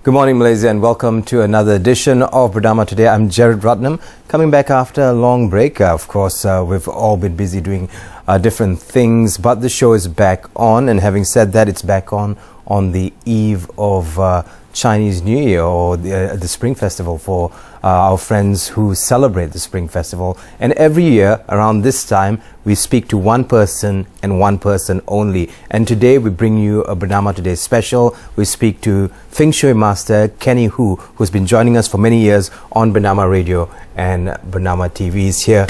Good morning, Malaysia, and welcome to another edition of Bernama Today. I'm Jared Ratnam, coming back after a long break. Of course, we've all been busy doing different things, but the show is back on. And having said that, it's back on the eve of Chinese New Year, or the Spring Festival for our friends who celebrate the Spring Festival. And every year around this time, we speak to one person and one person only. And today we bring you a Bernama Today special. We speak to Feng Shui Master Kenny Hu, who's been joining us for many years on Bernama Radio and Bernama TV. Is here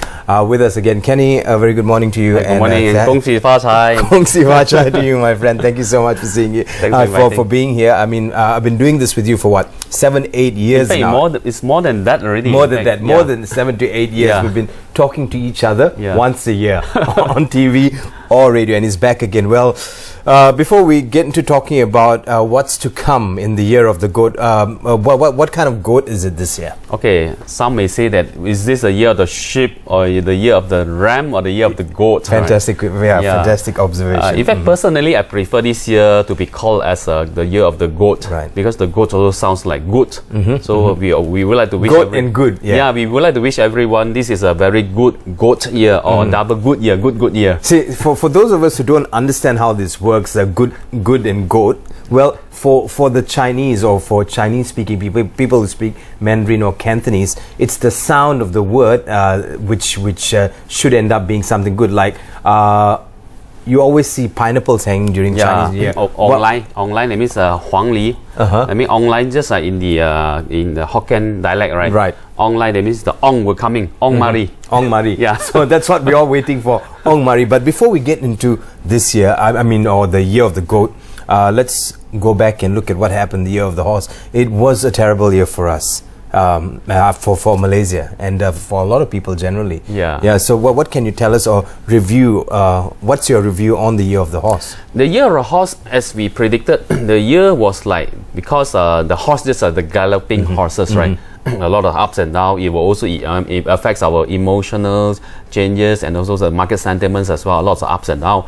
with us again. Kenny, a very good morning to you. Good morning, and Gong Xi Fa Cai. Gong Xi Fa Cai to you, my friend. Thank you so much for seeing you, for being here. I mean, I've been doing this with you for what, 7-8 years now. It's more than that already. More than 7 to 8 years. We've been talking to each other once a year on TV or radio, and he's back again. Well, before we get into talking about what's to come in the year of the goat, what kind of goat is it this year? Okay, some may say that is this the year of the sheep, or the year of the ram, or the year of the goat? Fantastic, right? Fantastic observation. In fact, personally, I prefer this year to be called as the year of the goat, because the goat also sounds like good. So we would like to wish goat and good. We would like to wish everyone this is a very good goat year, or double good year, good year. See, for those of us who don't understand how this works, good and goat. Well, for the Chinese, or for Chinese-speaking people who speak Mandarin or Cantonese, it's the sound of the word which should end up being something good. Like you always see pineapples hanging during Chinese New Year. Online that means Huang Li. I mean online just in the Hokkien dialect, right? Right. Online that means the Ong will coming. Ong Mari. Ong Mari. Yeah. So that's what we're all waiting for. Ong Mari. But before we get into this year, or the year of the goat, let's go back and look at what happened the year of the horse. It was a terrible year for us. For Malaysia and for a lot of people generally. So what can you tell us or review? What's your review on the year of the horse? The year of the horse, as we predicted, the year was like, because the horse just are the galloping horses, right? A lot of ups and downs. It will also it affects our emotional changes and also the market sentiments as well. Lots of ups and downs.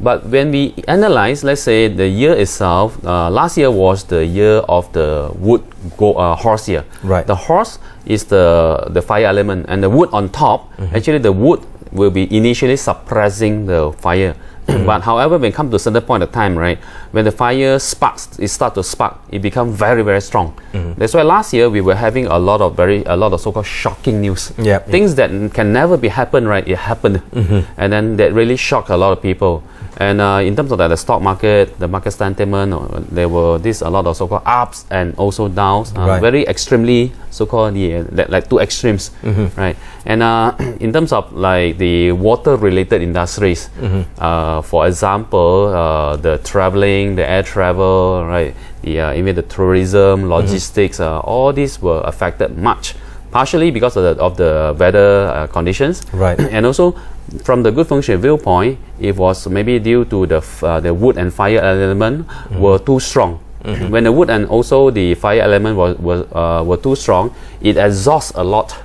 But when we analyze, let's say the year itself, last year was the year of the wood horse year. Right. The horse is the fire element, and the wood on top. Actually, the wood will be initially suppressing the fire. But however, when it comes to a certain point of time, right, when the fire sparks, it starts to spark, it becomes very, very strong. That's why last year we were having a lot of so-called shocking news. Things that can never be happen, right? It happened, and then that really shocked a lot of people. And in terms of the stock market, the market sentiment, there were a lot of so-called ups and also downs, very extremely so-called like two extremes, right? And in terms of like the water-related industries, for example, the traveling, the air travel, right? Even the tourism, logistics, all these were affected much. Partially because of the weather conditions, and also from the good feng shui viewpoint, it was maybe due to the wood and fire element were too strong. When the wood and also the fire element were too strong, it exhausts a lot,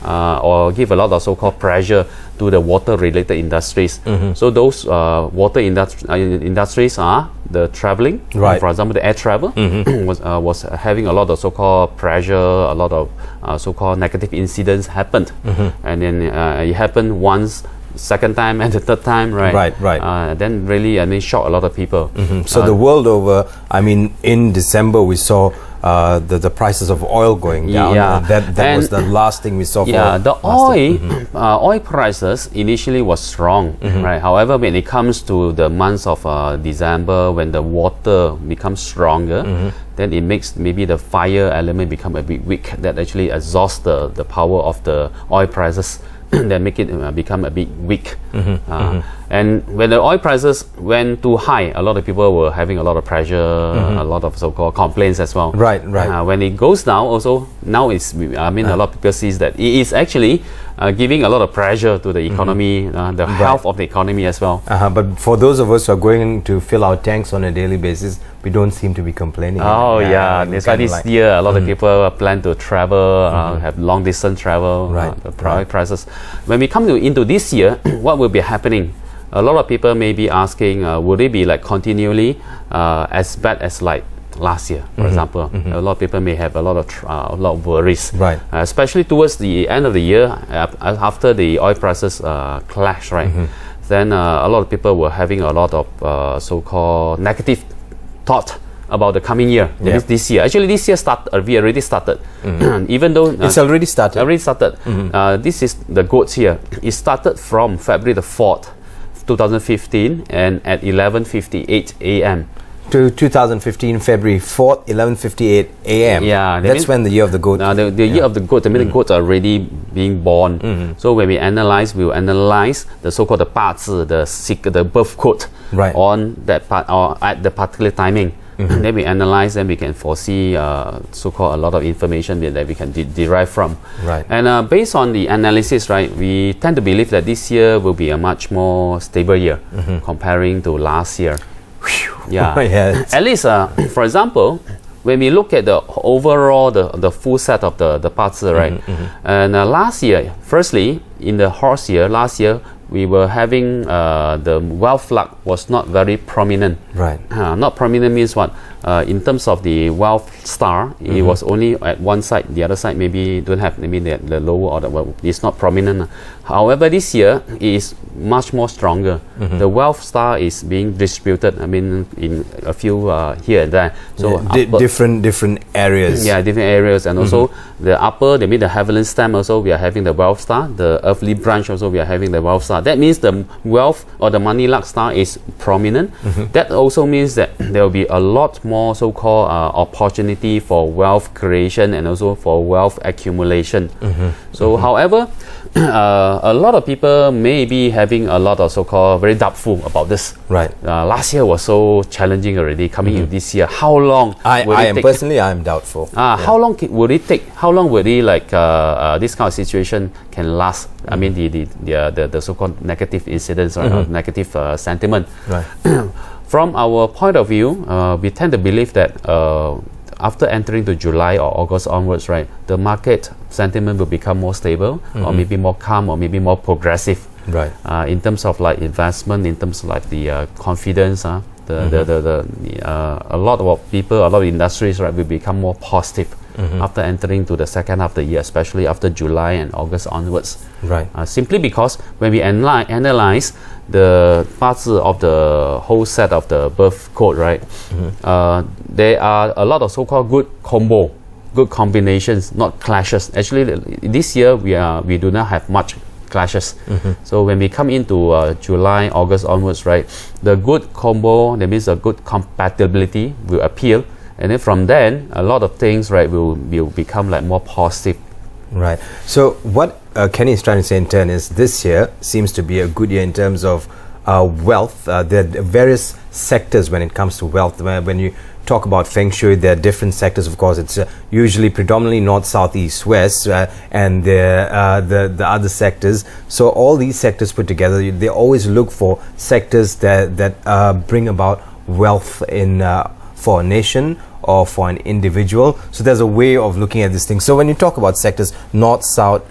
or give a lot of so-called pressure to the water-related industries. So those water industries are the traveling. For example, the air travel was having a lot of so-called pressure, a lot of so-called negative incidents happened, and then it happened once, second time, and the third time, then really, shocked a lot of people. So the world over, in December we saw the prices of oil going down. That was the last thing we saw. The oil prices initially was strong, right? However, when it comes to the months of December, when the water becomes stronger, then it makes maybe the fire element become a bit weak. That actually exhausts the power of the oil prices. That make it become a bit weak. And when the oil prices went too high, a lot of people were having a lot of pressure, a lot of so-called complaints as well. When it goes down, also now it's a lot of people sees that it is actually giving a lot of pressure to the economy, the health of the economy as well. But for those of us who are going to fill our tanks on a daily basis, we don't seem to be complaining. That's why this year a lot of people plan to travel, have long distance travel, the prices. When we come into this year, what will be happening? A lot of people may be asking, would it be like continually as bad as like last year, for example. A lot of people may have a lot of worries, Right. Especially towards the end of the year, after the oil prices clash, right? Then a lot of people were having a lot of so-called negative thought about the coming year. That means this year. Actually, this year we already started. Even though it's already started. This is the goats here. It started from February the 4th, 2015, and at 11:58 a.m. To 2015 February 4th, 11:58 a.m. Yeah, that's when the year of the goat. The year of the goat. I mean, the goats are already being born. So when we analyze the so-called the 八字, the birth code, right, on that part or at the particular timing. Then we analyze, and we can foresee so-called a lot of information that we can derive from. Right. And based on the analysis, right, we tend to believe that this year will be a much more stable year comparing to last year. Yeah. At least, for example, when we look at the overall, the full set of the parts, right? And last year, firstly, in the horse year, last year, we were having the wealth luck was not very prominent. Right. Not prominent means what? In terms of the wealth star, it was only at one side. The other side maybe don't have. Maybe the lower or the it's not prominent. However, this year it is much more stronger. The wealth star is being distributed. I mean, in a few here and there. So different areas. Yeah, different areas, and also the upper. They mean the heavenly stem. Also, we are having the wealth star. The earthly branch also, we are having the wealth star. That means the wealth or the money luck star is prominent. That also means that there will be a lot more so-called opportunity for wealth creation and also for wealth accumulation. So, however, a lot of people may be having a lot of so-called very doubtful about this. Right. Last year was so challenging already. Coming in this year, how long? I am doubtful. How long would it take? How long would it this kind of situation can last? I mean, the so-called negative incidents or negative sentiment. Right. From our point of view, we tend to believe that after entering to July or August onwards, right, the market sentiment will become more stable, or maybe more calm, or maybe more progressive. Right. In terms of like investment, in terms of like the confidence, a lot of people, a lot of industries, right, will become more positive after entering to the second half of the year, especially after July and August onwards. Right. Simply because when we analyze the parts of the whole set of the birth code, right, there are a lot of so-called good combinations, not clashes. Actually, this year we do not have much clashes. So when we come into July, August onwards, right, the good combo, that means a good compatibility will appear, and then from then a lot of things, right, will become like more positive. Right. So what Kenny is trying to say in turn is this year seems to be a good year in terms of wealth. There are various sectors when it comes to wealth. When you talk about Feng Shui, there are different sectors. Of course, it's usually predominantly north, south, east, west, and the other sectors. So all these sectors put together, they always look for sectors that bring about wealth in for a nation or for an individual. So there's a way of looking at this thing. So when you talk about sectors, north, south,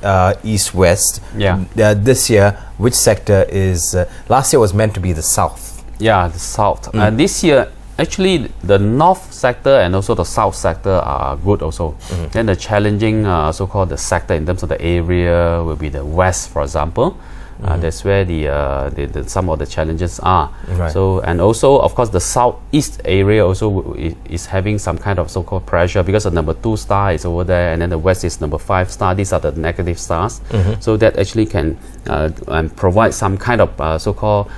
east, west, this year, which sector is, last year was meant to be the south. Yeah, the south. This year, actually, the north sector and also the south sector are good also. Then the challenging so-called the sector in terms of the area will be the west, for example. That's where the some of the challenges are. Right. So, and also of course the southeast area also is having some kind of so-called pressure because the number 2 star is over there, and then the west is number 5 star. These are the negative stars. So that actually can provide some kind of so-called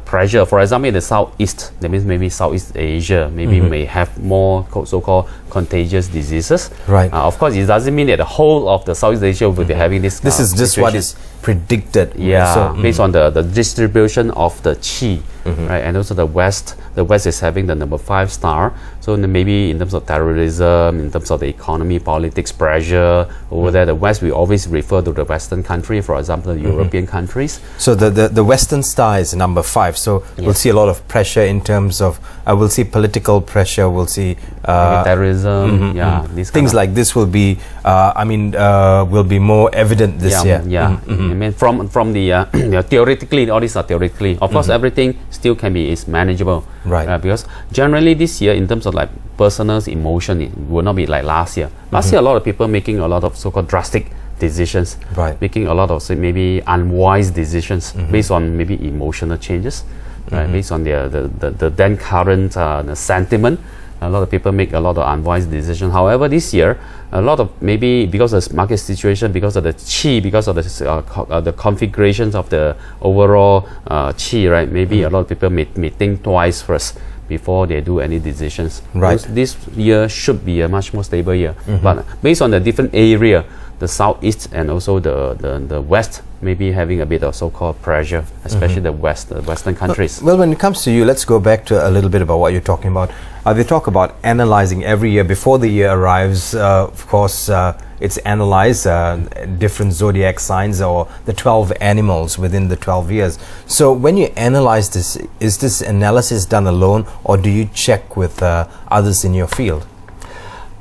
pressure. For example, in the southeast, that means maybe Southeast Asia maybe may have more so-called contagious diseases. Right. Of course, it doesn't mean that the whole of the Southeast Asia will be having this. This is just what is predicted. Yeah. So, based on the distribution of the qi, right, and also the west is having the number 5 star. So maybe in terms of terrorism, in terms of the economy, politics, pressure over there, the west we always refer to the Western country, for example, the European countries. So the Western star is number 5. So we'll see a lot of pressure in terms of we'll see political pressure. We'll see terrorism. These things like this will be will be more evident this year. I mean, from the theoretically, all these are theoretically. Of course, everything still can be is manageable. Right. Because generally this year, in terms of like personal emotion, it will not be like last year. Last year, a lot of people making a lot of so-called drastic decisions, Right. making a lot of say, maybe unwise decisions based on maybe emotional changes, right? Based on the then current sentiment. A lot of people make a lot of unwise decisions. However, this year, a lot of maybe because of the market situation, because of the qi, because of the configurations of the overall qi, right? Maybe a lot of people may think twice first before they do any decisions. Right. This year should be a much more stable year. But based on the different area, the southeast and also the west, maybe having a bit of so-called pressure, especially the western countries. Well, when it comes to you, let's go back to a little bit about what you're talking about. They talk about analyzing every year before the year arrives. Of course, it's analyzed, different zodiac signs or the 12 animals within the 12 years. So when you analyze this, is this analysis done alone, or do you check with others in your field?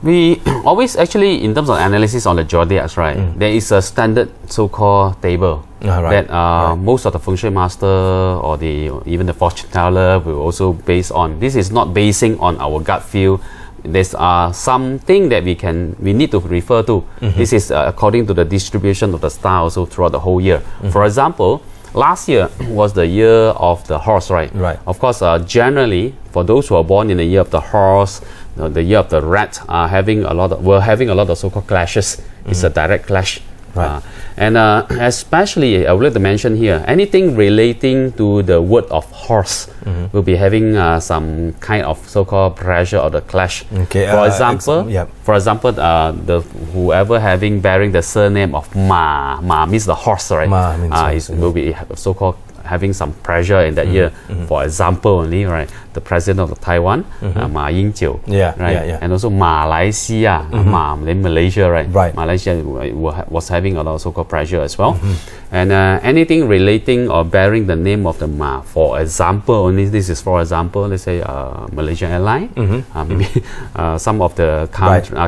We always actually, in terms of analysis on the zodiacs, right, there is a standard so-called table Right. that most of the feng shui master or even the fortune teller will also base on. This is not basing on our gut feel. There's something that we need to refer to. This is according to the distribution of the star also throughout the whole year. For example, last year was the year of the horse, right? Right. Of course, generally, for those who are born in the year of the horse, the year of the rat, were having a lot of so-called clashes. It's a direct clash. Right. And especially, I would like to mention here, anything relating to the word of horse will be having some kind of so-called pressure or the clash. Okay, For example, the whoever bearing the surname of Ma means the horse, right? Ma means horse, will be so-called having some pressure in that year. For example, only right, the president of Taiwan, Ma Ying-jeou, right, and also Malaysia, then Malaysia, right? Right. Malaysia was having a lot of so-called pressure as well, and anything relating or bearing the name of the Ma. For example, only this is for example, let's say Malaysian Airlines, maybe some of the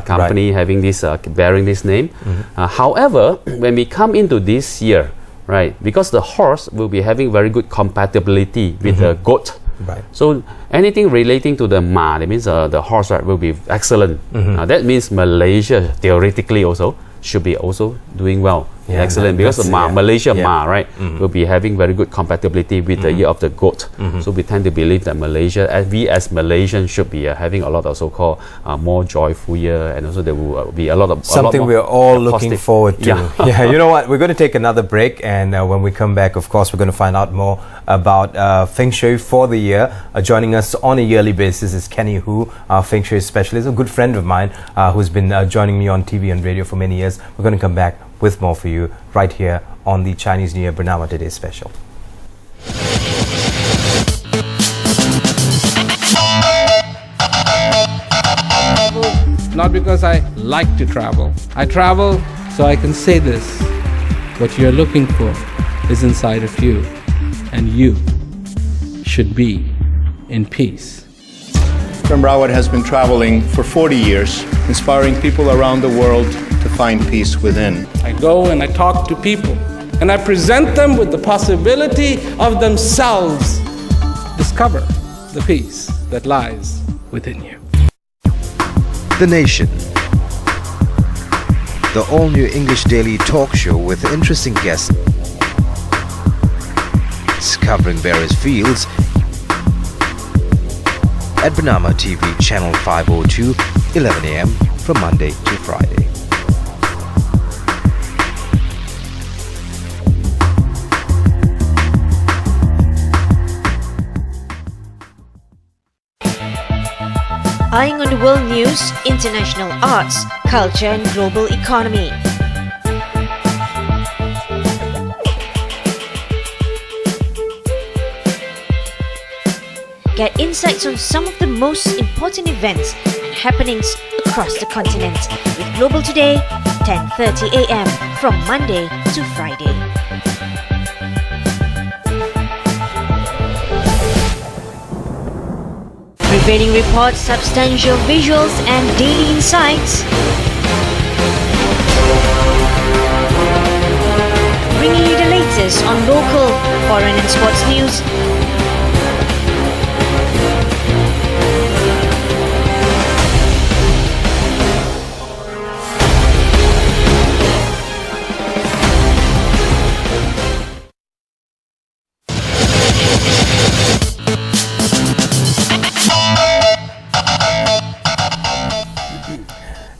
company having this bearing this name. However, when we come into this year, right, because the horse will be having very good compatibility with the goat. Right. So anything relating to the Ma, that means the horse, right, will be excellent. That means Malaysia theoretically also should be also doing well. Excellent, because the Malaysia Ma, right, will be having very good compatibility with the year of the goat. So we tend to believe that Malaysia, we as Malaysians should be having a lot of so-called more joyful year, and also there will be a lot of something we're all looking forward to. Yeah. You know what? We're going to take another break, and when we come back, of course, we're going to find out more about Feng Shui for the year. Joining us on a yearly basis is Kenny Hu, our Feng Shui specialist, a good friend of mine who's been joining me on TV and radio for many years. We're going to come back with more for you right here on the Chinese New Year Bernama Today special. Not because I like to travel. I travel so I can say this. What you're looking for is inside of you, and you should be in peace. Rawat has been traveling for 40 years, inspiring people around the world to find peace within. I go and I talk to people, and I present them with the possibility of themselves discover the peace that lies within you. The Nation, the all-new English daily talk show with interesting guests covering various fields at Bernama TV channel 502, 11 a.m. from Monday to Friday. Eyeing on the world news, international arts, culture and global economy. Get insights on some of the most important events and happenings across the continent with Global Today, 10:30 a.m. from Monday to Friday. Prevailing reports, substantial visuals and daily insights. Bringing you the latest on local, foreign and sports news.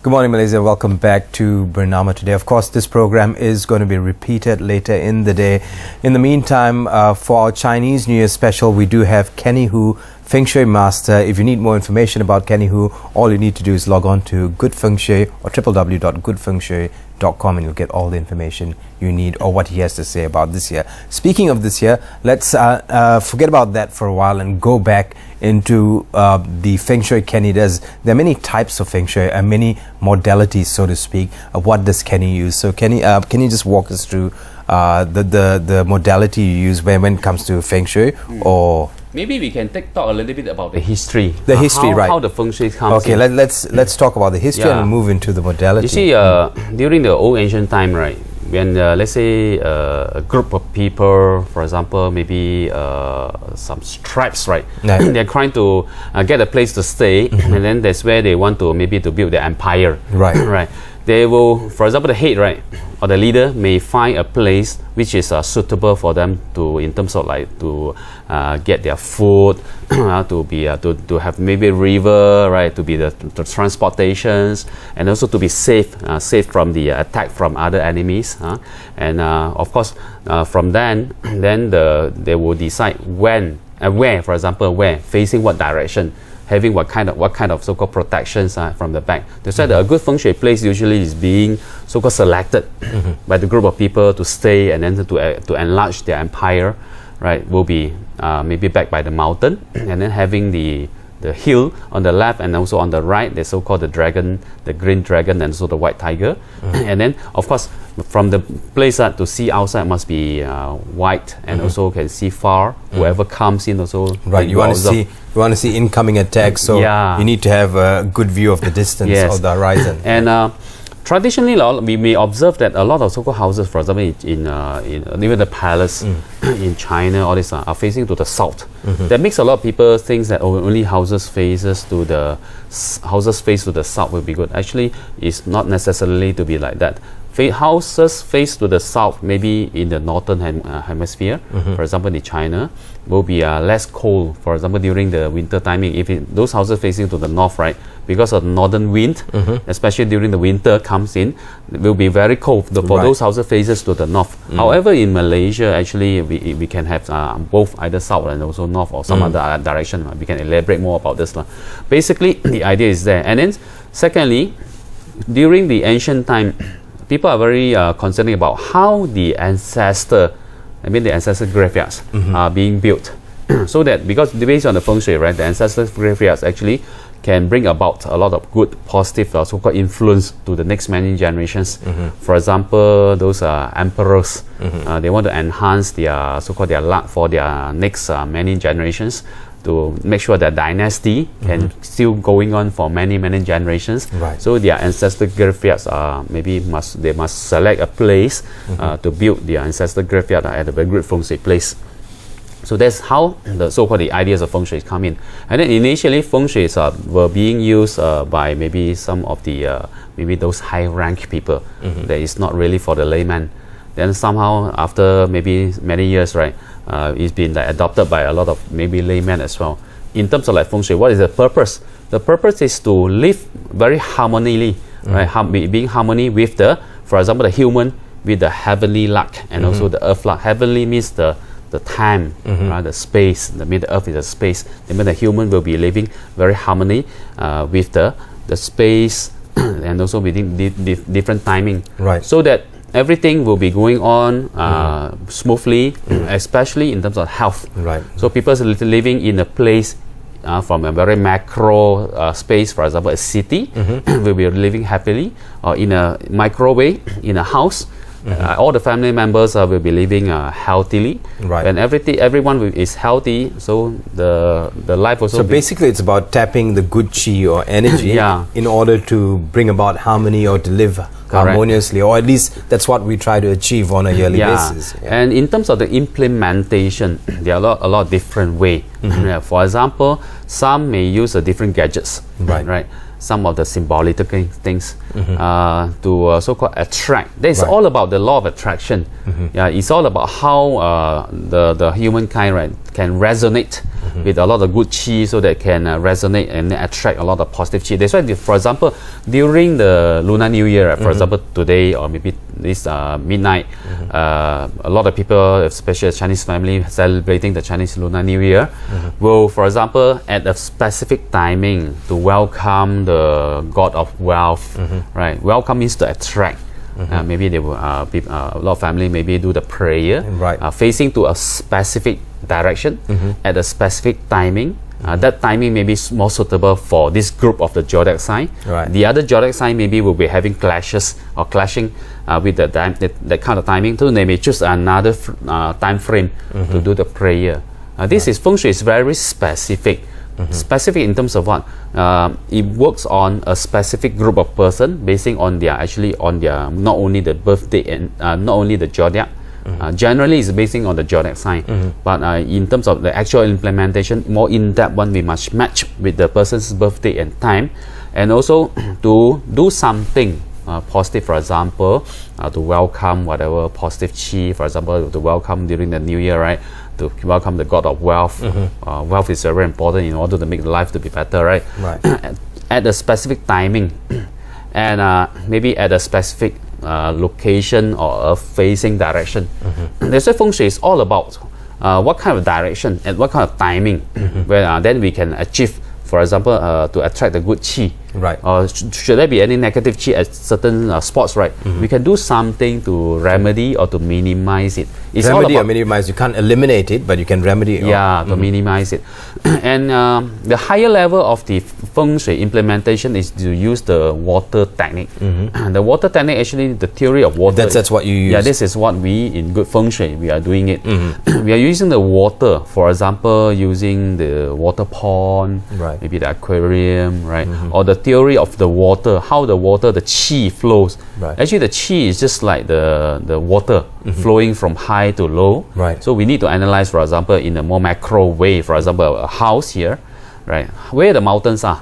Good morning, Malaysia. Welcome back to Bernama today. Of course, this program is going to be repeated later in the day. In the meantime, for our Chinese New Year special, we do have Kenny Hu, Feng Shui Master. If you need more information about Kenny Hu, all you need to do is log on to Good Feng Shui or www.goodfengshui.com and you'll get all the information you need or what he has to say about this year. Speaking of this year, let's forget about that for a while and go back into the Feng Shui Kenny does. There are many types of Feng Shui and many modalities, so to speak. What does Kenny use? So Kenny, can you just walk us through the modality you use when it comes to Feng Shui? Or maybe we can talk a little bit about the history. The history, right? How the Feng Shui comes Okay, in. let's talk about the history and move into the modality. You see, during the old ancient time, right, when let's say a group of people, for example, maybe some tribes, right, they're trying to get a place to stay, and then that's where they want to maybe to build their empire, right? Right. They will, for example, the head, right, or the leader may find a place which is suitable for them to, in terms of like to get their food, to be to have maybe a river, right, to be the transportations, and also to be safe from the attack from other enemies, and of course from then they will decide when and where, for example, where, facing what direction, having what kind of so-called protections from the back. They said that a good Feng Shui place usually is being so-called selected by the group of people to stay and then to enlarge their empire, right, will be maybe backed by the mountain, and then having the hill on the left and also on the right, the so-called the dragon, the green dragon, and also the white tiger. And then of course from the place to see outside must be white and also can see far. Whoever comes in also, right, you want to see incoming attacks, so you need to have a good view of the distance of the horizon. And traditionally, we may observe that a lot of so-called houses, for example, in even the palace in China, all this are facing to the south. That makes a lot of people think that only houses face to the south will be good. Actually, it's not necessarily to be like that. Houses face to the south, maybe in the northern hemisphere, for example in China, will be less cold. For example, during the winter timing, if those houses facing to the north, right, because of the northern wind, especially during the winter comes in, it will be very cold for those houses faces to the north. However, in Malaysia, actually we can have both, either south and also north or some other direction. We can elaborate more about this. Basically, the idea is there. And then secondly, during the ancient time, people are very concerned about how the ancestor graveyards are being built. So that, because based on the Feng Shui, right, the ancestor graveyards actually can bring about a lot of good, positive, so-called influence to the next many generations. For example, those emperors, they want to enhance their so-called their luck for their next many generations, to make sure that dynasty can still going on for many generations. Right. So their ancestor graveyards they must select a place to build their ancestor graveyard at a very good Feng Shui place. So that's how the so-called the ideas of Feng Shui come in. And then initially Feng Shui were being used by maybe some of the maybe those high rank people. That is not really for the layman. Then somehow after maybe many years, right, it's been like adopted by a lot of maybe laymen as well. In terms of like Feng Shui, what is the purpose? The purpose is to live very harmoniously, right? Being harmony with the, for example, the human with the heavenly luck and also the earth luck. Heavenly means the time, right? The space. The earth is the space. That means the human will be living very harmony with the space and also within different timing. Right. So that everything will be going on smoothly, especially in terms of health. Right. So people living in a place from a very macro space, for example, a city, will be living happily, or in a micro way, in a house. All the family members will be living healthily, right. And everyone is healthy. So the life also. So basically, it's about tapping the good chi or energy in order to bring about harmony or to live harmoniously, or at least that's what we try to achieve on a yearly basis. And in terms of the implementation, there are a lot of different ways. For example, some may use different gadgets, right? Some of the symbolic things to so-called attract. That's all about the law of attraction. It's all about how the humankind, right, can resonate with a lot of good qi, so that can resonate and attract a lot of positive qi. That's why, for example, during the Lunar New Year, for example, today or maybe this midnight, a lot of people, especially Chinese family celebrating the Chinese Lunar New Year, will, for example, at a specific timing to welcome the God of wealth, right? Welcome means to attract. Maybe they will, a lot of family maybe do the prayer, facing to a specific direction at a specific timing. That timing may be more suitable for this group of the zodiac sign. The other zodiac sign maybe will be having clashes or clashing with that kind of timing. So they may choose another time frame to do the prayer. This is feng shui is very specific. Specific in terms of what? It works on a specific group of person, basing on their not only the birthday and not only the zodiac. Generally, it's basing on the zodiac sign, but in terms of the actual implementation, more in-depth one, we must match with the person's birthday and time, and also to do something positive, for example, to welcome whatever positive chi, for example, to welcome during the New Year, right? To welcome the God of wealth. Wealth is very important in order to make life to be better, right? At a specific timing, and maybe at a specific location or a facing direction. That's why feng shui is all about what kind of direction and what kind of timing, where then we can achieve, for example, to attract the good qi. Or should there be any negative qi at certain spots, right? We can do something to remedy or to minimize it. It's remedy or minimize, you can't eliminate it, but you can remedy it. To minimize it. And the higher level of the feng shui implementation is to use the water technique. The water technique, actually, the theory of water. That's what you use. Yeah, this is what we, in good feng shui, we are doing it. We are using the water, for example, using the water pond, maybe the aquarium, right? Or the theory of the water, how the water, the qi flows. Actually, the qi is just like the water flowing from high to low. So we need to analyze, for example, in a more macro way, for example, a house here, right? Where the mountains are.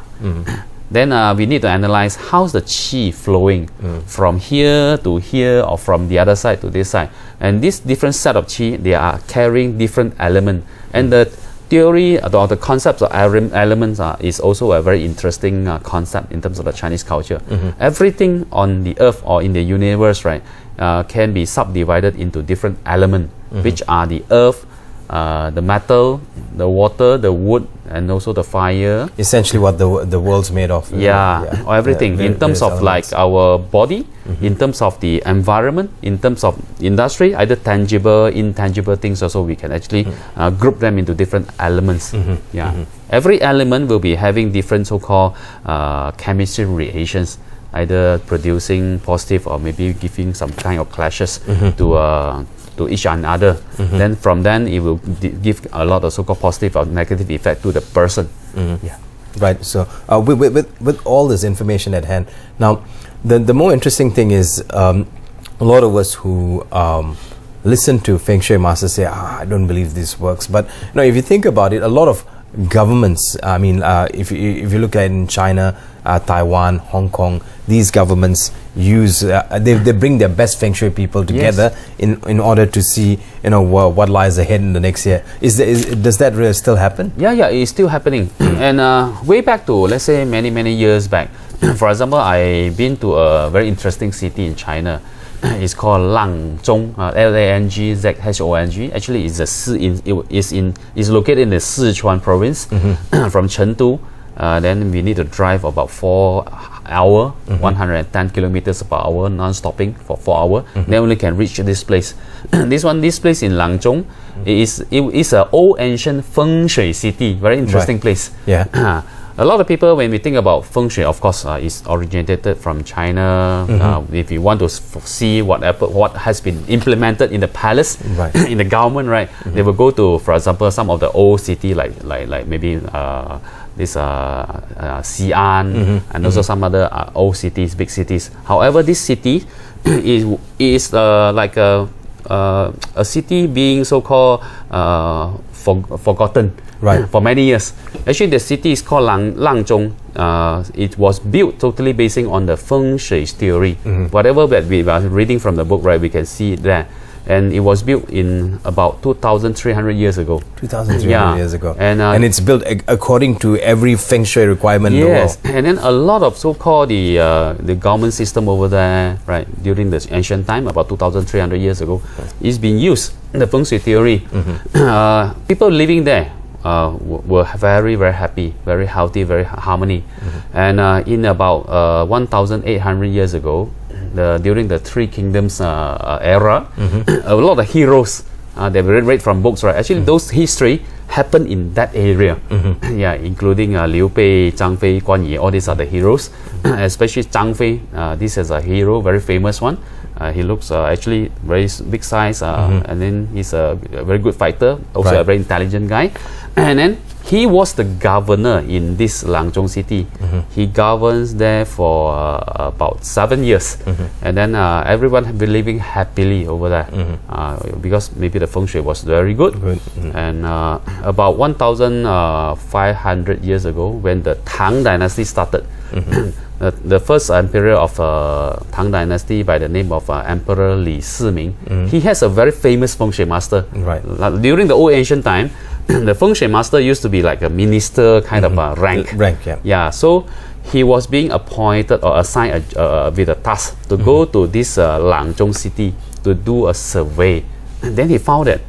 Then we need to analyze how's the qi flowing from here to here, or from the other side to this side. And this different set of qi, they are carrying different elements. And the theory or the concepts of elements is also a very interesting concept in terms of the Chinese culture. Everything on the earth or in the universe, right, can be subdivided into different elements, which are the earth, the metal, the water, the wood, and also the fire. Essentially what the world's made of. Or everything in terms of like our body, in terms of the environment, in terms of industry, either tangible, intangible things also, we can actually group them into different elements. Every element will be having different so-called chemistry reactions, either producing positive or maybe giving some kind of clashes to each another. Then from then it will give a lot of so-called positive or negative effect to the person. Right. So with all this information at hand, now the more interesting thing is a lot of us who listen to Feng Shui masters say, I don't believe this works. But if you think about it, a lot of governments, I mean, if you look at it in China, Taiwan, Hong Kong, these governments use they bring their best Feng Shui people together in order to see what lies ahead in the next year. Does that really still happen? Yeah, it's still happening. And way back to, let's say, many years back, for example, I've been to a very interesting city in China. It's called Langzhong, Langzhong. Actually, it's located in the Sichuan province, from Chengdu. Then we need to drive about 4 hours, 110 kilometers per hour, non-stopping for 4 hours. Then only can reach this place. This place in Langzhong is an old ancient Feng Shui city, very interesting place. A lot of people, when we think about Feng Shui, of course, is originated from China. If you want to see what has been implemented in the palace, in the government, right, they will go to, for example, some of the old city like maybe this Xi'an, and also some other old cities, big cities. However, this city is like a city being so-called forgotten for many years. Actually, the city is called Langzhong. It was built totally basing on the Feng Shui theory. Whatever that we are reading from the book, right, we can see it there. and it was built in about 2,300 years ago. 2,300 years ago. And it's built according to every feng shui requirement in the yes, world. and then a lot of so-called the government system over there, right, during the ancient time, about 2,300 years ago, is being used. The feng shui theory, people living there were very, very happy, very healthy, very harmony. And in about 1,800 years ago, during the Three Kingdoms era, a lot of heroes they read from books, right? Actually, those history happened in that area. Yeah, including Liu Bei, Zhang Fei, Guan Yi. All these are the heroes. Especially Zhang Fei, this is a hero, very famous one. He looks actually very big size, and then he's a very good fighter, also a very intelligent guy. And then he was the governor in this Langzhong city. He governs there for about 7 years, and then everyone had been living happily over there because maybe the feng shui was very good. And about 1,500 years ago, when the Tang dynasty started, the first emperor of Tang dynasty by the name of Emperor Li Siming, he has a very famous feng shui master. Right. During the old ancient time, the feng shui master used to be like a minister kind of rank. Yeah, so he was being appointed or assigned with a task to go to this Langzhong city to do a survey. And then he found that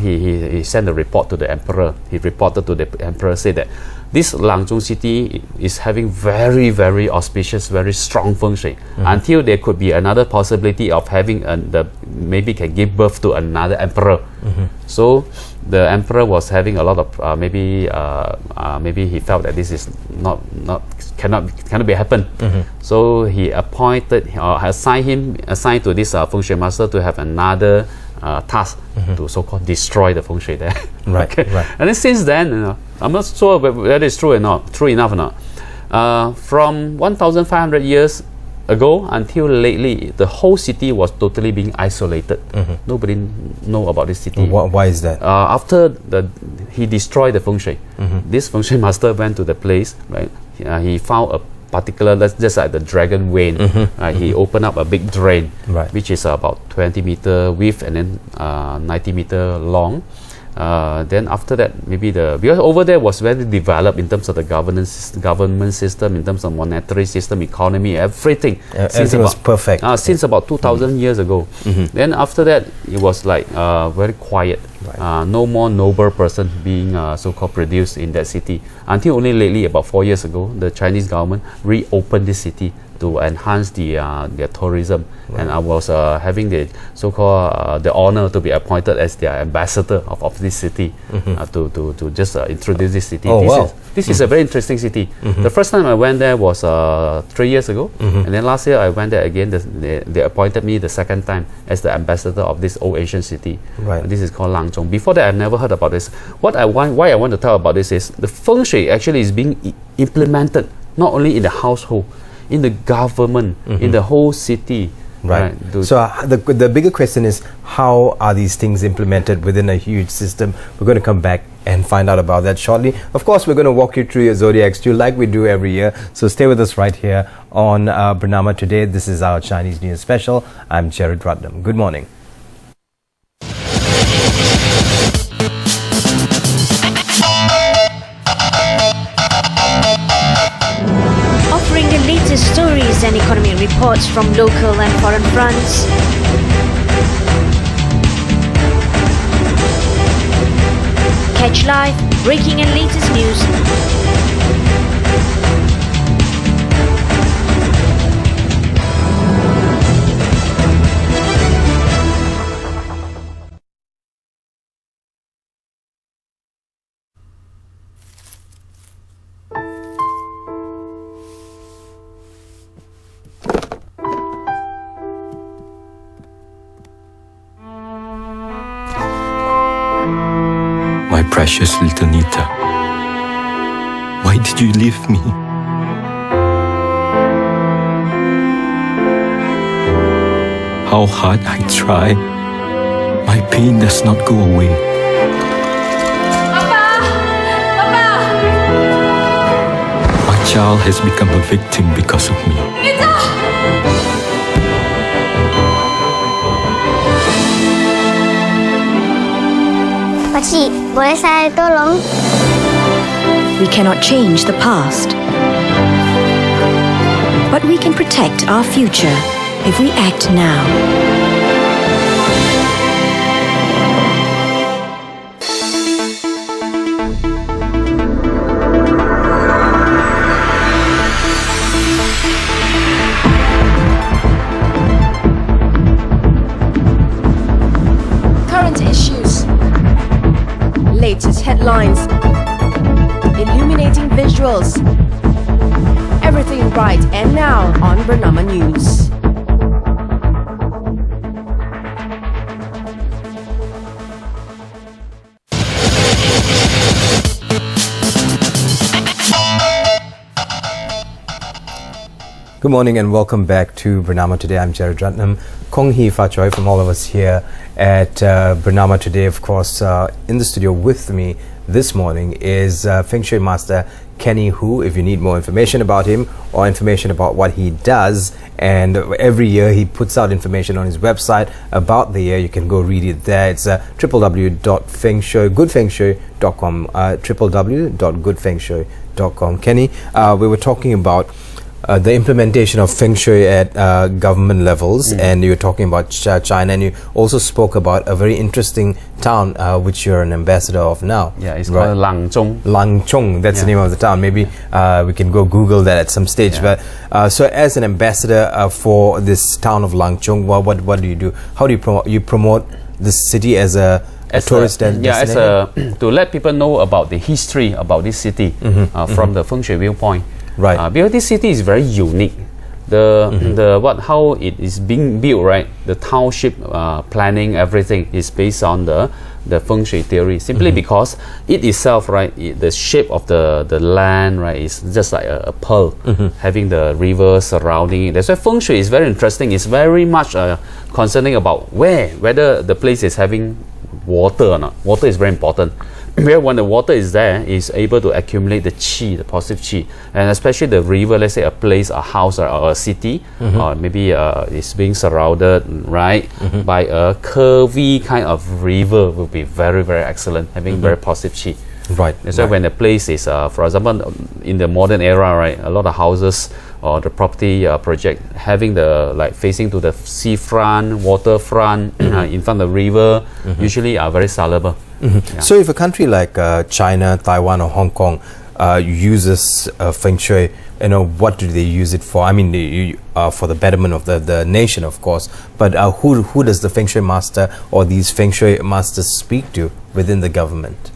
he sent a report to the emperor. He reported to the emperor, said that this Langzhong city is having very, very auspicious, very strong feng shui, until there could be another possibility of having maybe can give birth to another emperor. So the emperor was having a lot of maybe he felt that this is cannot be happen. So he appointed or assigned to this feng shui master to have another task to so-called destroy the feng shui there. Right. And then since then, I'm not sure whether it's true enough or not. From 1,500 years ago until lately, the whole city was totally being isolated. Nobody know about this city. Why is that? After he destroyed the feng shui, this feng shui master went to the place, right? He found a particular, just like the dragon vein, he opened up a big drain, which is about 20 meter width and then 90 meter long. Then after that, maybe because over there was very developed in terms of the government system, in terms of monetary system, economy, everything. Everything was perfect. Since about 2,000 years ago. Then after that, it was like very quiet. No more noble person being so-called produced in that city. Until only lately, about 4 years ago, the Chinese government reopened this city to enhance their tourism. And I was having the so-called the honor to be appointed as their ambassador of this city to just introduce this city. This is a very interesting city. The first time I went there was 3 years ago, and then last year I went there again. They appointed me the second time as the ambassador of this old ancient city. This is called Langzhong. Before that, I've never heard about this. Why I want to tell about this is the feng shui actually is being implemented not only in the household, in the government, in the whole city. So the bigger question is, how are these things implemented within a huge system? We're going to come back and find out about that shortly. Of course, we're going to walk you through your zodiacs too, like we do every year. So stay with us right here on Bernama today. This is our Chinese New Year special. I'm Jared Ratnam. Good morning. Offering the latest stories and economy reports from local and foreign fronts. Catch live, breaking and latest news. My precious little Nita, why did you leave me? How hard I try, my pain does not go away. My child has become a victim because of me. Pakcik, boleh saya tolong? We cannot change the past, but we can protect our future if we act now. Current issues, latest headlines, illuminating visuals, everything right and now on Bernama News. Good morning and welcome back to Bernama Today. I'm Jared Ratnam. Kong Hee Fa Choi from all of us here at Bernama Today. Of course, in the studio with me this morning is Feng Shui Master Kenny Hu. If you need more information about him or information about what he does, and every year he puts out information on his website about the year, you can go read it there. It's www.goodfengshui.com, www.goodfengshui.com. Kenny, we were talking about the implementation of Feng Shui at government levels, and you were talking about China, and you also spoke about a very interesting town which you're an ambassador of now. Yeah, it's called Langzhong. Langzhong, that's the name of the town. Maybe we can go Google that at some stage. But so, as an ambassador for this town of Langzhong, what do you do? How do you promote? You promote this city as a tourist destination? To let people know about the history about this city from the Feng Shui viewpoint. Right. Because this city is very unique. How it is being built, right? The township planning, everything is based on the Feng Shui theory. Simply because it itself, right? The shape of the land, right, is just like a pearl, having the river surrounding it. That's why Feng Shui is very interesting. It's very much concerning about whether the place is having water or not. Water is very important. Where when the water is there, is able to accumulate the qi, the positive qi, and especially the river. Let's say a place, a house, or a city, or maybe is being surrounded, right, by a curvy kind of river, will be very, very excellent, having very positive qi. Right. That's why when the place is, for example, in the modern era, right, a lot of houses or the property project having the facing to the seafront, waterfront, in front of the river, usually are very soluble. So if a country like China, Taiwan, or Hong Kong uses Feng Shui, what do they use it for? I mean, for the betterment of the nation, of course. But who does the Feng Shui master or these Feng Shui masters speak to within the government?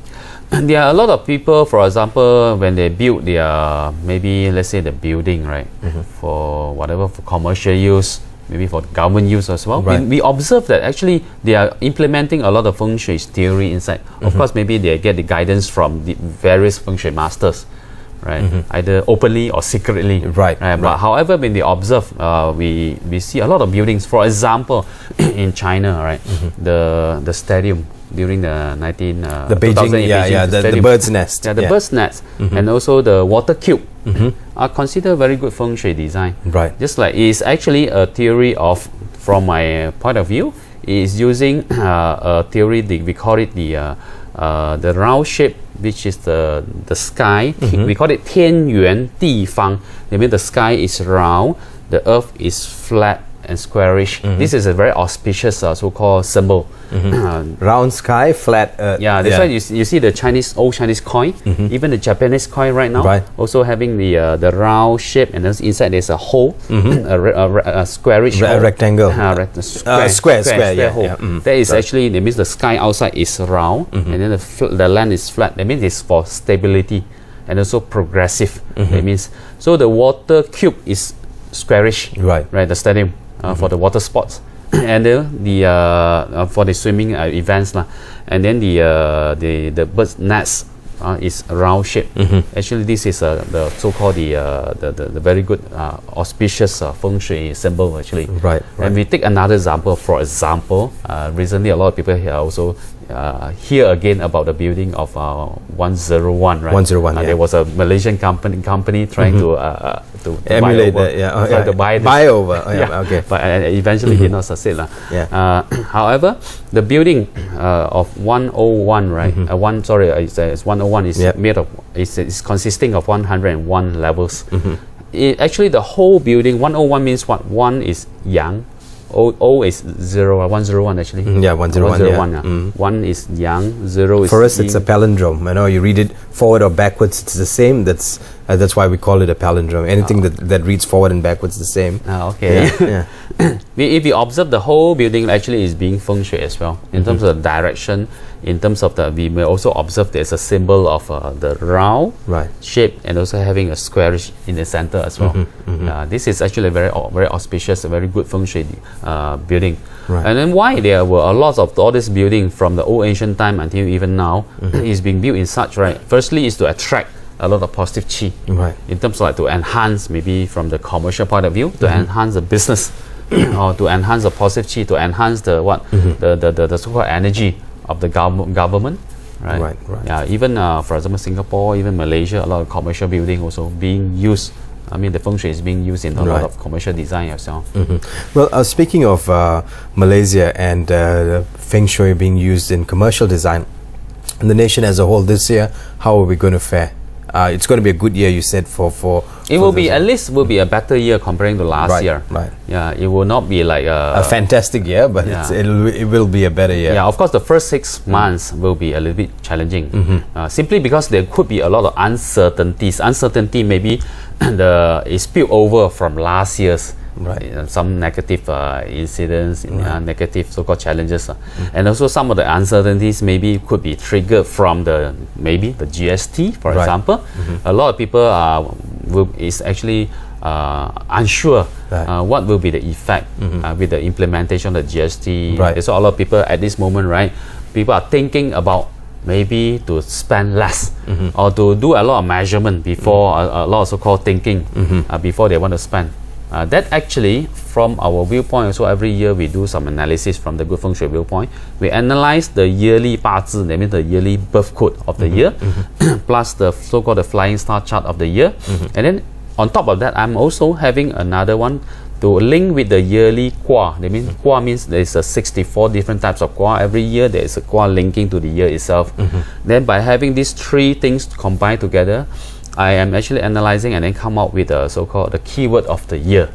And there are a lot of people, for example, when they build their, maybe let's say the building, right, for whatever, for commercial use, maybe for government use as well. Right. We observe that actually they are implementing a lot of Feng Shui theory inside. Of course, maybe they get the guidance from the various Feng Shui masters, right? Either openly or secretly. Right. But however, when they observe, we see a lot of buildings. For example, in China, right, the stadium during the the Beijing, the bird's nest. Yeah, the bird's nest, and also the water cube are considered very good Feng Shui design. Right. Just like it's actually a theory of, from my point of view, is using a theory we call it the round shape, which is the sky. We call it 天圆地方. That means the sky is round, the earth is flat and squarish. This is a very auspicious so-called symbol. Round sky, flat earth. Yeah, that's why you see the old Chinese coin, even the Japanese coin right now, also having the round shape, and then inside there's a hole, a squarish hole. Rectangle. Square hole. That is actually, that means the sky outside is round, and then the land is flat. That means it's for stability and also progressive. That means, so the water cube is squarish, right, the stadium for the water sports. And the for the swimming events and then the bird's nest is round shape. Actually, this is the so-called the very good auspicious Feng Shui symbol actually. Right. And we take another example. For example, recently a lot of people here also hear again about the building of 101, right? 101, yeah. There was a Malaysian company trying to emulate buy over, that, yeah. try to buy this. Buy over, oh, yeah, okay. But eventually did not succeed. Yeah. However, the building of 101, right? It's 101 is made of, it's consisting of 101 levels. Actually, the whole building, 101 means what? 1 is yang, O is 0, 101 actually. Yeah, 101. 1 is yang, 0 is For us, yin. it's a palindrome. I know you read it forward or backwards, it's the same. That's why we call it a palindrome. Anything that reads forward and backwards, the same. Okay. Yeah. If you observe, the whole building actually is being feng shui as well. In terms of the direction, in terms of we may also observe there's a symbol of the round shape and also having a squarish in the center as well. This is actually a very auspicious, a very good feng shui building. Right. And then why there were a lot of all this building from the old ancient time until even now is being built in such, right? Firstly is to attract a lot of positive chi. Right. In terms of to enhance, maybe from the commercial point of view, to enhance the business, or to enhance the positive chi, to enhance the the so-called energy of the government, right? Right. Yeah. Even for example, Singapore, even Malaysia, a lot of commercial building also being used. I mean, the feng shui is being used in a lot of commercial design as well. Well, speaking of Malaysia and feng shui being used in commercial design, in the nation as a whole this year, how are we going to fare? It's going to be a good year, you said, for it will be, at least will be a better year comparing to last year. Right. Yeah, it will not be like a fantastic year, but it will be a better year. Yeah, of course, the first 6 months will be a little bit challenging, simply because there could be a lot of uncertainties. Uncertainty maybe is spilled over from last year's. Right. Some negative incidents, negative so-called challenges, and also some of the uncertainties maybe could be triggered from the GST, for example. A lot of people is actually unsure what will be the effect with the implementation of the GST. Right. So a lot of people at this moment, right? People are thinking about maybe to spend less or to do a lot of measurement before a lot of so-called thinking before they want to spend. That actually, from our viewpoint, also every year we do some analysis from the good feng shui viewpoint. We analyze the yearly 八字, that means the yearly birth code of the year, plus the so-called the flying star chart of the year. And then on top of that, I'm also having another one to link with the yearly qua. That means qua means there's 64 different types of qua. Every year there is a qua linking to the year itself. Then by having these 3 things combined together, I am actually analyzing and then come up with a so-called the keyword of the year.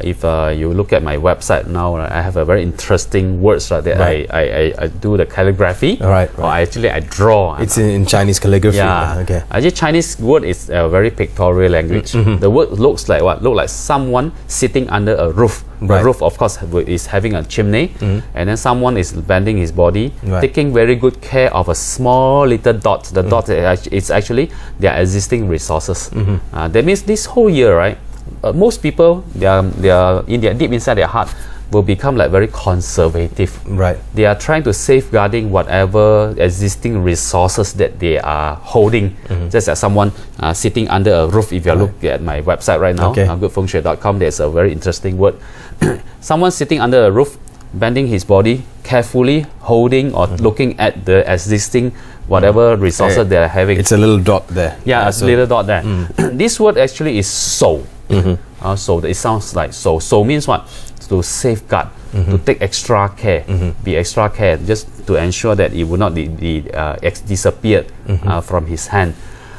If you look at my website now, I have a very interesting words that I do the calligraphy. Or I draw. It's in Chinese calligraphy. Yeah. Okay. Actually, Chinese word is a very pictorial language. The word looks like what? Look like someone sitting under a roof. The roof, of course, is having a chimney, and then someone is bending his body, taking very good care of a small little dot. The dot is actually their existing resources. That means this whole year, right? Most people, they are in their deep inside their heart, will become like very conservative. Right. They are trying to safeguarding whatever existing resources that they are holding. Just as someone sitting under a roof. If you look at my website right now, goodfengshui.com, there's a very interesting word. Someone sitting under a roof, bending his body, carefully holding or looking at the existing whatever resources they are having. It's a little dot there. Yeah, it's a little dot there. This word actually is so. So it sounds like so. So means what? To safeguard, to take extra care, be extra care, just to ensure that it will not be disappeared from his hand.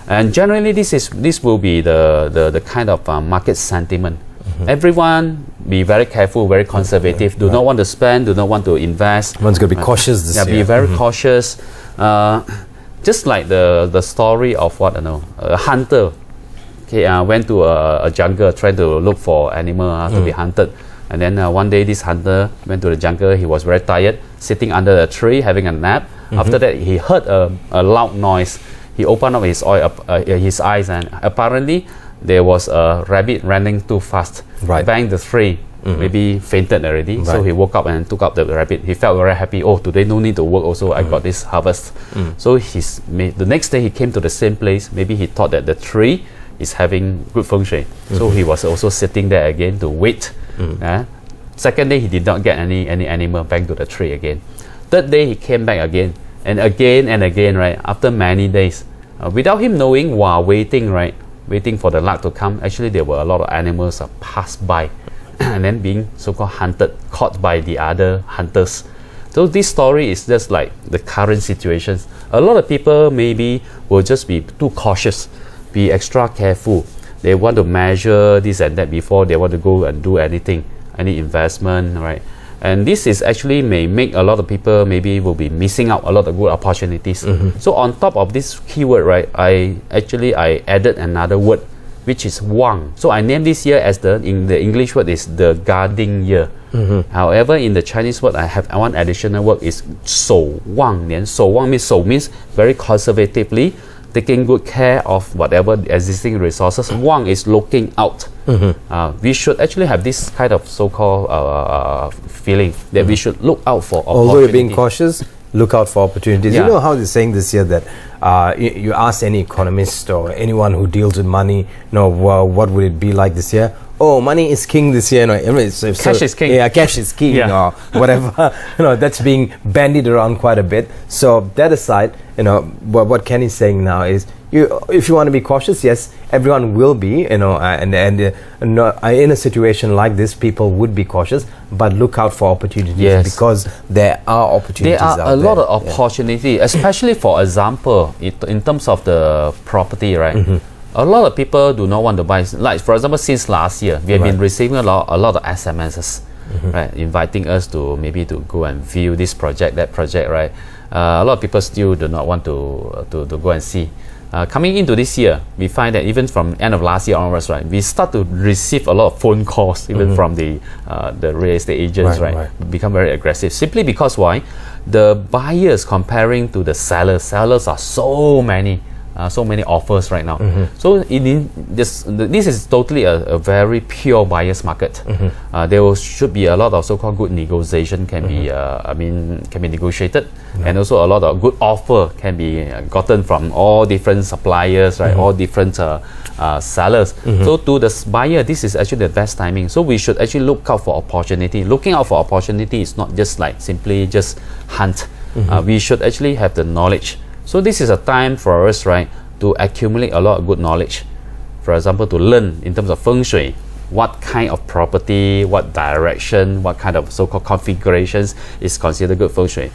And generally, this will be the kind of market sentiment. Everyone be very careful, very conservative. Do not want to spend. Do not want to invest. Everyone's going to be cautious this year. Be very cautious. Just like the story of a hunter. Went to a jungle trying to look for animal to be hunted. And then one day this hunter went to the jungle. He was very tired, sitting under a tree having a nap. After that, he heard a loud noise. He opened up his eyes, and apparently there was a rabbit running too fast. Banged the tree. Maybe fainted already. So he woke up and took up the rabbit. He felt very happy. Oh, today no need to work also. I got this harvest. So the next day he came to the same place. Maybe he thought that the tree is having good feng shui. So he was also sitting there again to wait. Second day he did not get any animal back to the tree again. Third day he came back again and again, right? After many days, without him knowing, while waiting, right? Waiting for the luck to come. Actually, there were a lot of animals passed by, and then being so-called hunted, caught by the other hunters. So this story is just like the current situations. A lot of people maybe will just be too cautious, be extra careful. They want to measure this and that before they want to go and do anything, any investment, right? And this is actually may make a lot of people maybe will be missing out a lot of good opportunities. So on top of this keyword, right, I added another word, which is Wang. So I named this year as in the English word is the guarding year. However, in the Chinese word, I have one additional word is 守望年. 守望means very conservatively taking good care of whatever existing resources. Wang is looking out. We should actually have this kind of so-called feeling that we should look out for opportunities. Although you're being cautious, look out for opportunities. Yeah. You know how they're saying this year that you ask any economist or anyone who deals with money, what would it be like this year? Oh, money is king this year. Cash is king. Yeah, cash is king or whatever. That's being bandied around quite a bit. So that aside, what Kenny's saying now is, if you want to be cautious, yes, everyone will be, in a situation like this, people would be cautious, but look out for opportunities because there are opportunities out there. There are a lot of opportunity, especially for example, in terms of the property, right? A lot of people do not want to buy. Like for example, since last year, we have been receiving a lot of SMSs, right, inviting us to maybe to go and view this project, that project, right? A lot of people still do not want to go and see. Coming into this year, we find that even from end of last year onwards, right, we start to receive a lot of phone calls, even from the real estate agents, right? Become very aggressive simply because why? The buyers comparing to the sellers are so many offers right now. So this is totally a very pure buyer's market. There should be a lot of so-called good negotiation can be negotiated, and also a lot of good offer can be gotten from all different suppliers, right? All different sellers. So to the buyer, this is actually the best timing. So we should actually look out for opportunity. Looking out for opportunity is not just like simply just hunt. We should actually have the knowledge. So this is a time for us, right, to accumulate a lot of good knowledge. For example, to learn in terms of feng shui, what kind of property, what direction, what kind of so-called configurations is considered good feng shui.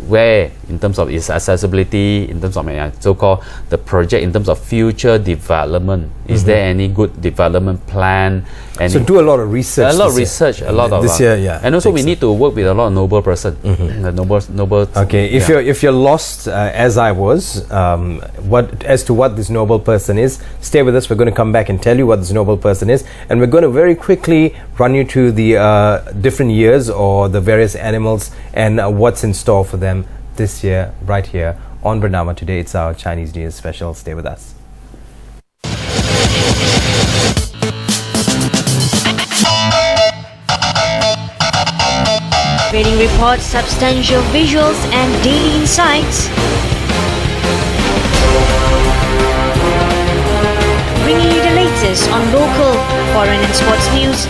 Where, in terms of its accessibility, in terms of so-called the project, in terms of future development, is there any good development plan? So do a lot of research. This year, and also we need to work with a lot of noble person. Noble. Okay, if you're lost, as I was, as to what this noble person is, stay with us. We're going to come back and tell you what this noble person is, and we're going to very quickly run you to the different years or the various animals and what's in store for them this year, right here on Bernama. Today it's our Chinese New Year special. Stay with us. Trading reports, substantial visuals and daily insights. Bringing you the latest on local, foreign and sports news.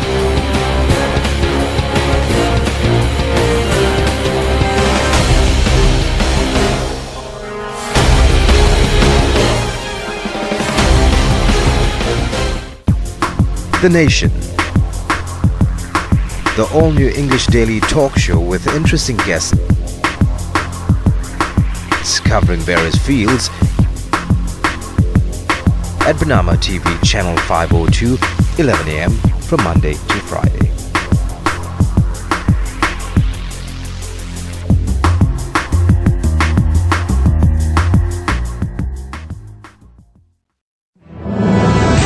The Nation, the all-new English daily talk show with interesting guests covering various fields at Bernama TV channel 502, 11 a.m. from Monday to Friday.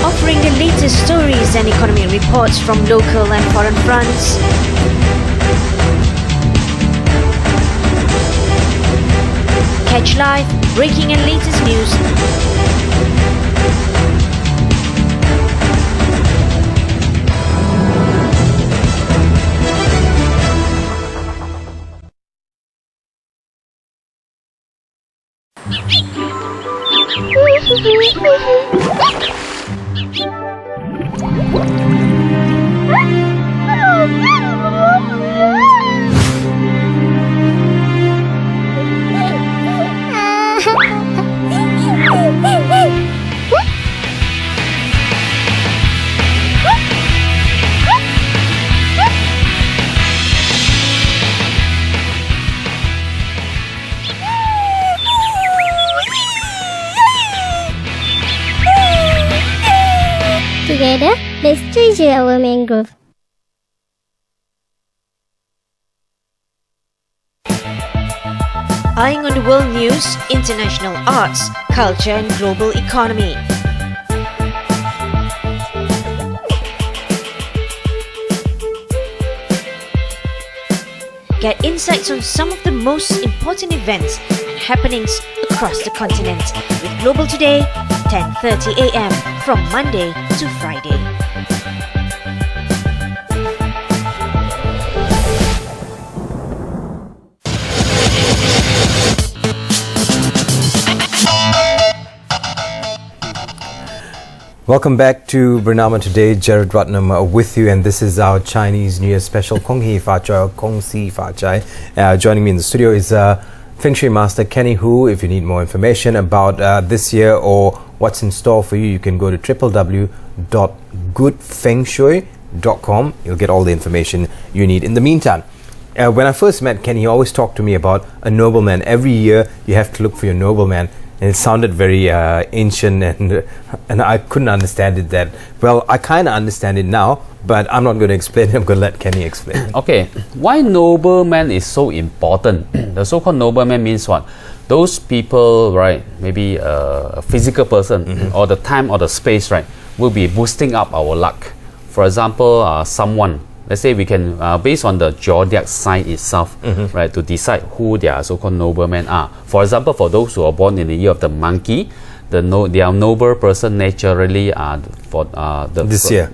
Offering the latest stories and economy reports from local and foreign fronts. Catch live, breaking and latest news. Together, let's treasure our mangrove. Eyeing on the world news, international arts, culture and global economy. Get insights on some of the most important events and happenings across the continent with Global Today, 10:30 a.m. from Monday to Friday. Welcome back to Bernama Today. Jared Ratnam with you, and this is our Chinese New Year special Kong Hee Fa Chai or Kong Si Fa Chai. Joining me in the studio is Feng Shui Master Kenny Hu. If you need more information about this year or what's in store for you, you can go to www.goodfengshui.com. You'll get all the information you need. In the meantime, when I first met Kenny, he always talked to me about a nobleman. Every year you have to look for your nobleman. And it sounded very ancient, and I couldn't understand it then. Well, I kind of understand it now, but I'm not going to explain it. I'm going to let Kenny explain it. Okay, why nobleman is so important? The so-called nobleman means what? Those people, right, maybe a physical person or the time or the space, right, will be boosting up our luck. For example, someone, let's say we can, based on the zodiac sign itself, right, to decide who their so-called noblemen are. For example, for those who are born in the year of the monkey, their noble person naturally for this year.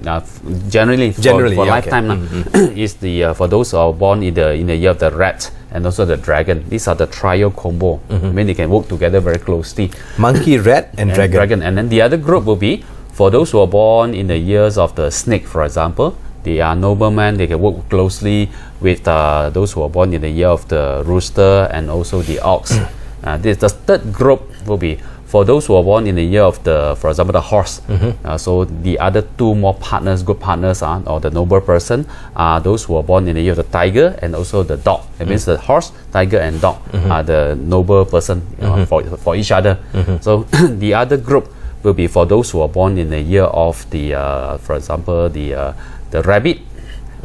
Generally for yeah, lifetime is the for those who are born in the year of the rat and also the dragon. These are the trio combo. I mean, they can work together very closely. Monkey, rat, and dragon. And then the other group will be for those who are born in the years of the snake, for example. They are noblemen. They can work closely with those who are born in the year of the rooster and also the ox. The third group will be for those who are born in the year of the, for example, the horse. So the other two more partners, good partners, or the noble person, are those who are born in the year of the tiger and also the dog. It means the horse, tiger, and dog are the noble person for each other. So the other group will be for those who are born in the year of the, for example, the rabbit,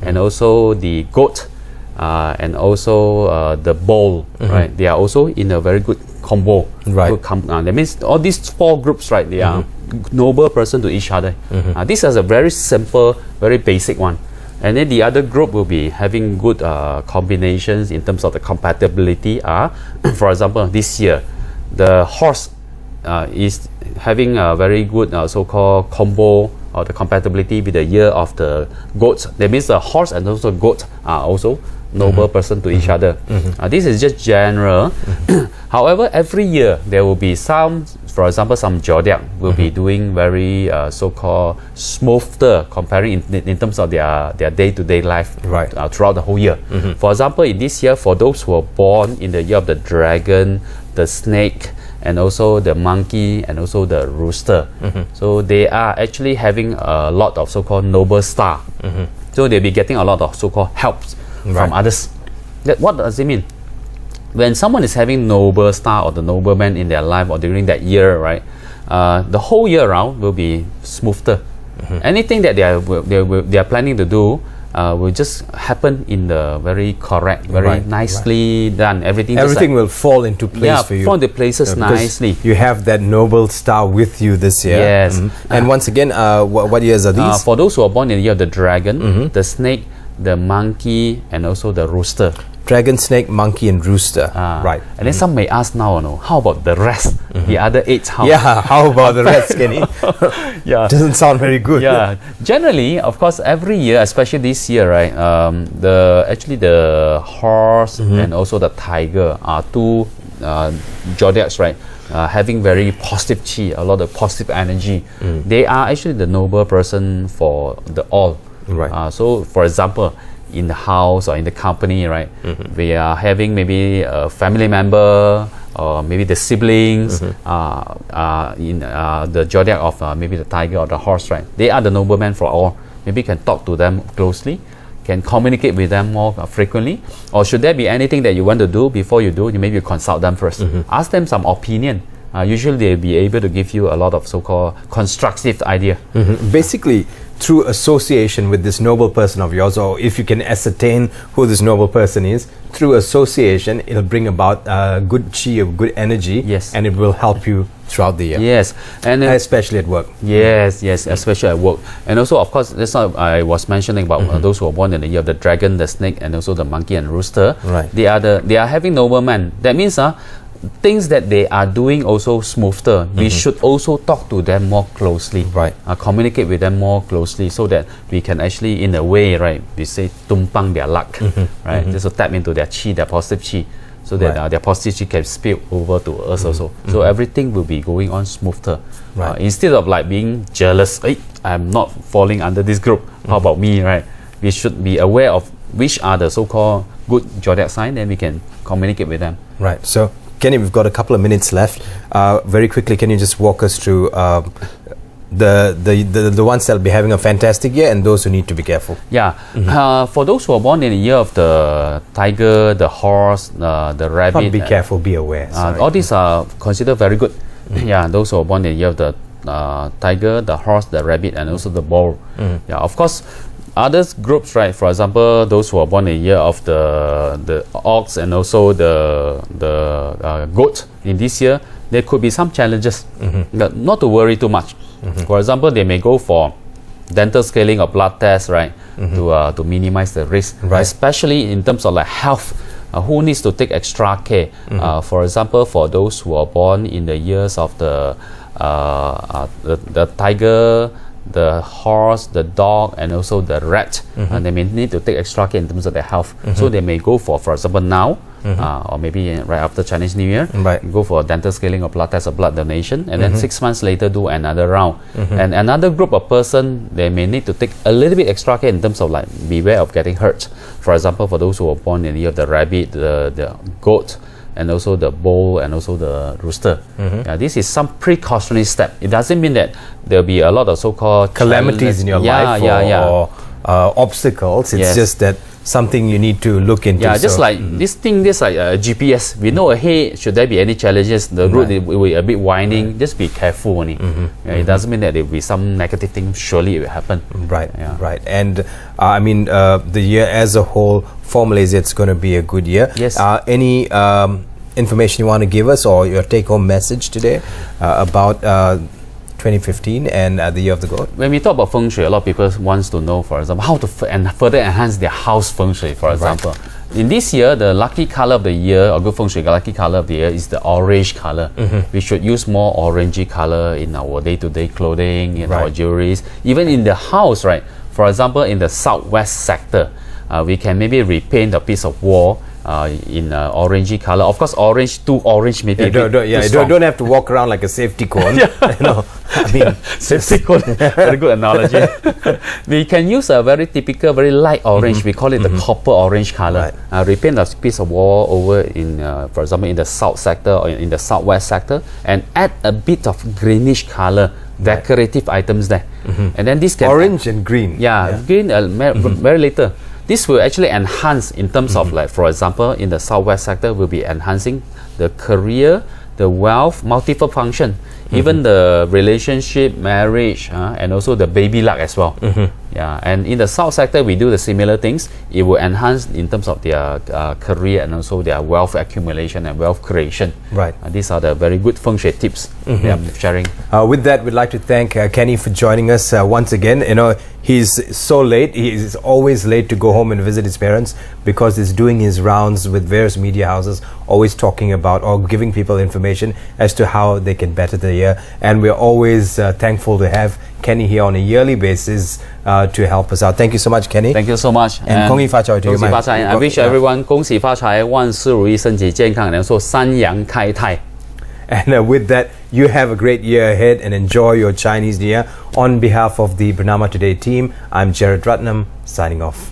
and also the goat, and also the bull, right? They are also in a very good combo. Right. That means all these four groups, right? They are noble person to each other. This is a very simple, very basic one. And then the other group will be having good combinations in terms of the compatibility. For example, this year, the horse is having a very good so-called combo or the compatibility with the year of the goats. That means the horse and also goat are also noble person to each other. This is just general. However, every year there will be some, for example, some zodiac will be doing very so-called smoother comparing in terms of their day-to-day life throughout the whole year. For example, in this year, for those who are born in the year of the dragon, the snake, and also the monkey and also the rooster. So they are actually having a lot of so-called noble star. So they'll be getting a lot of so-called helps from others. What does it mean? When someone is having noble star or the nobleman in their life or during that year, right, the whole year round will be smoother. Anything that they are planning to do will just happen in the very correct, very nicely done. Everything will fall into place for you. Fall into places nicely. You have that noble star with you this year. Yes. And once again, what years are these? For those who are born in the year of the dragon, the snake, the monkey, and also the rooster. Dragon, snake, monkey, and rooster. Right. And then some may ask now, how about the rest? The other 8? How about the rest, Kenny? Doesn't sound very good. Generally, of course, every year, especially this year, right, the horse and also the tiger are two zodiacs, right, having very positive chi, a lot of positive energy. They are actually the noble person for the all. Right. So, for example, in the house or in the company, right, we are having maybe a family member or maybe the siblings in the zodiac of maybe the tiger or the horse, right? They are the noblemen for all. Maybe you can talk to them closely, can communicate with them more frequently, or should there be anything that you want to do, before you do, you maybe consult them first. Ask them some opinion. usually they'll be able to give you a lot of so-called constructive idea. Basically, through association with this noble person of yours, or if you can ascertain who this noble person is, through association, it'll bring about good chi, good energy, yes, and it will help you throughout the year. Yes, and especially at work. Yes, especially at work. And also, of course, that's what I was mentioning about those who are born in the year of the dragon, the snake, and also the monkey and rooster. Right. They are having noblemen. That means things that they are doing also smoother. We should also talk to them more closely. Right. Communicate with them more closely so that we can actually, in a way, right, we say tumpang their luck, right? Just to tap into their chi, their positive chi, so that their positive chi can spill over to us also. So everything will be going on smoother. Right. Instead of like being jealous, hey, I'm not falling under this group. How about me, right? We should be aware of which are the so-called good zodiac sign, then we can communicate with them. Right. So, Kenny, we've got a couple of minutes left. Very quickly, can you just walk us through the ones that will be having a fantastic year and those who need to be careful? Yeah. For those who are born in the year of the tiger, the horse, the rabbit. Not be careful, be aware. All these are considered very good. Yeah, those who are born in the year of the tiger, the horse, the rabbit, and also the bull. Yeah, of course. Other groups, right? For example, those who are born in the year of the ox and also the goat in this year, there could be some challenges. But not to worry too much. For example, they may go for dental scaling or blood tests, right? To minimize the risk, right, especially in terms of like health. Who needs to take extra care? For example, for those who are born in the years of the tiger, the horse, the dog, and also the rat, and they may need to take extra care in terms of their health. So they may go for example, now, or maybe right after Chinese New Year, go for dental scaling or blood test or blood donation, and then 6 months later do another round. And another group of person, they may need to take a little bit extra care in terms of like beware of getting hurt. For example, for those who are born in the year of the rabbit, the goat, and also the bull and also the rooster. This is some precautionary step. It doesn't mean that there'll be a lot of so-called calamities in your life or obstacles. It's just that something you need to look into. Yeah, just like this thing, this like GPS. We know ahead, should there be any challenges, the route will be a bit winding, just be careful only. It doesn't mean that there will be some negative thing, surely it will happen. Right, right. And I mean, the year as a whole, formally it's going to be a good year. Yes. Any information you want to give us or your take-home message today about 2015 and the year of the goat? When we talk about feng shui, a lot of people wants to know, for example, how to further enhance their house feng shui, for example. In this year, the lucky color of the year, or good feng shui, lucky color of the year is the orange color. We should use more orangey color in our day-to-day clothing, in our jewelries, even in the house, right? For example, in the southwest sector, we can maybe repaint a piece of wall in orangey color. Of course, orange, too orange maybe. Don't have to walk around like a safety cone. You know, I mean, safety cone. Very good analogy. We can use a very typical, very light orange. We call it the copper orange color. Repaint a piece of wall over in, for example, in the south sector or in the southwest sector, and add a bit of greenish color. Decorative items there, and then this can orange and green. Green very little. This will actually enhance in terms of like, for example, in the southwest sector, will be enhancing the career, the wealth, multiple function, even the relationship, marriage, and also the baby luck as well. And in the south sector, we do the similar things. It will enhance in terms of their career and also their wealth accumulation and wealth creation. Right. These are the very good feng shui tips that I'm sharing. With that, we'd like to thank Kenny for joining us once again. You know, he's so late. He is always late to go home and visit his parents because he's doing his rounds with various media houses, always talking about or giving people information as to how they can better the year. And we're always thankful to have Kenny here on a yearly basis to help us out. Thank you so much, Kenny. Thank you so much. And 恭喜发财 to you. I wish everyone 恭喜发财，万事如意，身体健康，然后三阳开泰。And with that, you have a great year ahead and enjoy your Chinese New Year. On behalf of the Bernama Today team, I'm Jared Ratnam, signing off.